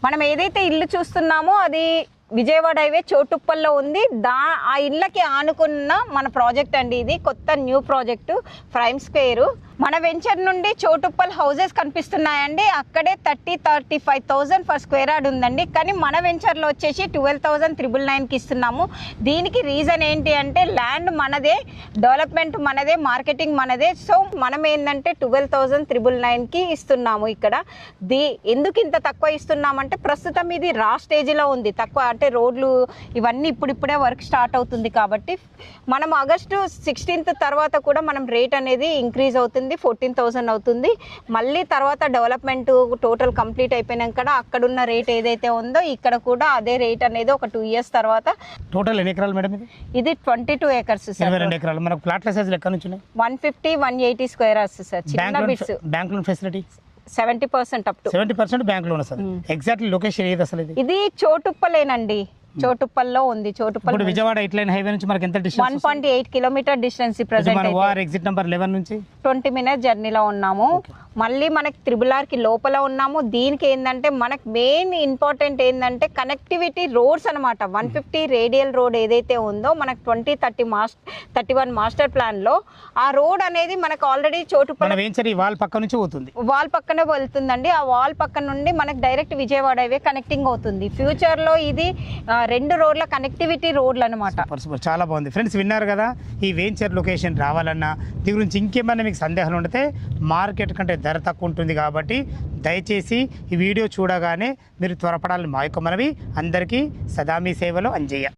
మనం ఏదైతే ఇల్లు చూస్తున్నామో అది విజయవాడ హైవే చోటుప్పల్లో ఉంది. ఆ ఇళ్ళకి ఆనుకున్న మన ప్రాజెక్ట్ అండి. ఇది కొత్త న్యూ ప్రాజెక్టు ప్రైమ్ స్క్వేర్. మన వెంచర్ నుండి చోటుప్పల్ హౌసెస్ కనిపిస్తున్నాయండి. అక్కడే 35,000 ఫర్ స్క్వేర్ యార్డ్ ఉందండి. కానీ మన వెంచర్లో వచ్చేసి 12,999కి ఇస్తున్నాము. దీనికి రీజన్ ఏంటి అంటే ల్యాండ్ మనదే, డెవలప్మెంట్ మనదే, మార్కెటింగ్ మనదే. సో మనం ఏంటంటే 12,999కి ఇస్తున్నాము. ఇక్కడ ఎందుకు ఇంత తక్కువ ఇస్తున్నామంటే ప్రస్తుతం ఇది రా స్టేజ్లో ఉంది. తక్కువ అంటే రోడ్లు ఇవన్నీ ఇప్పుడిప్పుడే వర్క్ స్టార్ట్ అవుతుంది కాబట్టి మనం ఆగస్టు 16th తర్వాత కూడా మనం రేట్ అనేది ఇంక్రీజ్ అవుతుంది. 14,000 అవుతుంది. మళ్ళీ తర్వాత డెవలప్మెంట్ టోటల్ కంప్లీట్ అయిపోయినాక అక్కడున్న రేట్ ఏదైతే ఉందో ఇక్కడ కూడా అదే రేట్ అనేది ఒక 2 years తర్వాత. టోటల్ ఎన్ని ఎకరాలు మేడం ఇది 22 acres సార్. 22 ఎకరాలు. మనకు ప్లాట్ల సైజులు ఎక్కడ నుంచి ఉన్నాయి? 150-180 square acres సార్. చిన్న bits. Bank loan facility 70% up to 70% bank loan వస్తుంది. ఎగ్జాక్ట్లీ లొకేషన్ ఏది అసలు? ఇది చోటుప్పలేనండి. చోటుప్పల్లో ఉంది. చోటుప్పల్ విజయవాడ ఇట్లైన్ హైవే నుంచి మనకి ఎంత distance? 1.8 kilometre distance. Exit number 11 నుంచి 20 minutes జర్నీలో ఉన్నాము. మళ్ళీ మనకి త్రిబుల్-ఆర్కి లోపల ఉన్నాము. దీనికి ఏంటంటే మనకు మెయిన్ ఇంపార్టెంట్ ఏంటంటే కనెక్టివిటీ రోడ్స్ అనమాట. 150 రేడియల్ రోడ్ ఏదైతే ఉందో మనకు 2031 మాస్టర్ ప్లాన్లో ఆ రోడ్ అనేది మనకు ఆల్రెడీ చోటుప్పల్ వాల్ పక్క నుంచి పోతుంది. వాల్ పక్కనే వెళ్తుందండి. ఆ వాల్ పక్క నుండి మనకు డైరెక్ట్ విజయవాడ హైవే కనెక్టింగ్ అవుతుంది. ఫ్యూచర్లో ఇది 2 రోడ్ల కనెక్టివిటీ రోడ్లు అనమాట. చాలా బాగుంది ఫ్రెండ్స్. విన్నారు కదా, ఈ వెంచర్ లొకేషన్ రావాలన్నా దీని గురించి ఇంకేమైనా మీకు సందేహాలు ఉంటే మార్కెట్ కంటే ధర తక్కువ ఉంటుంది కాబట్టి దయచేసి ఈ వీడియో చూడగానే మీరు త్వరపడాలని మా యొక్క మనవి. అందరికీ సదా మీ సేవలో అంజయ్య.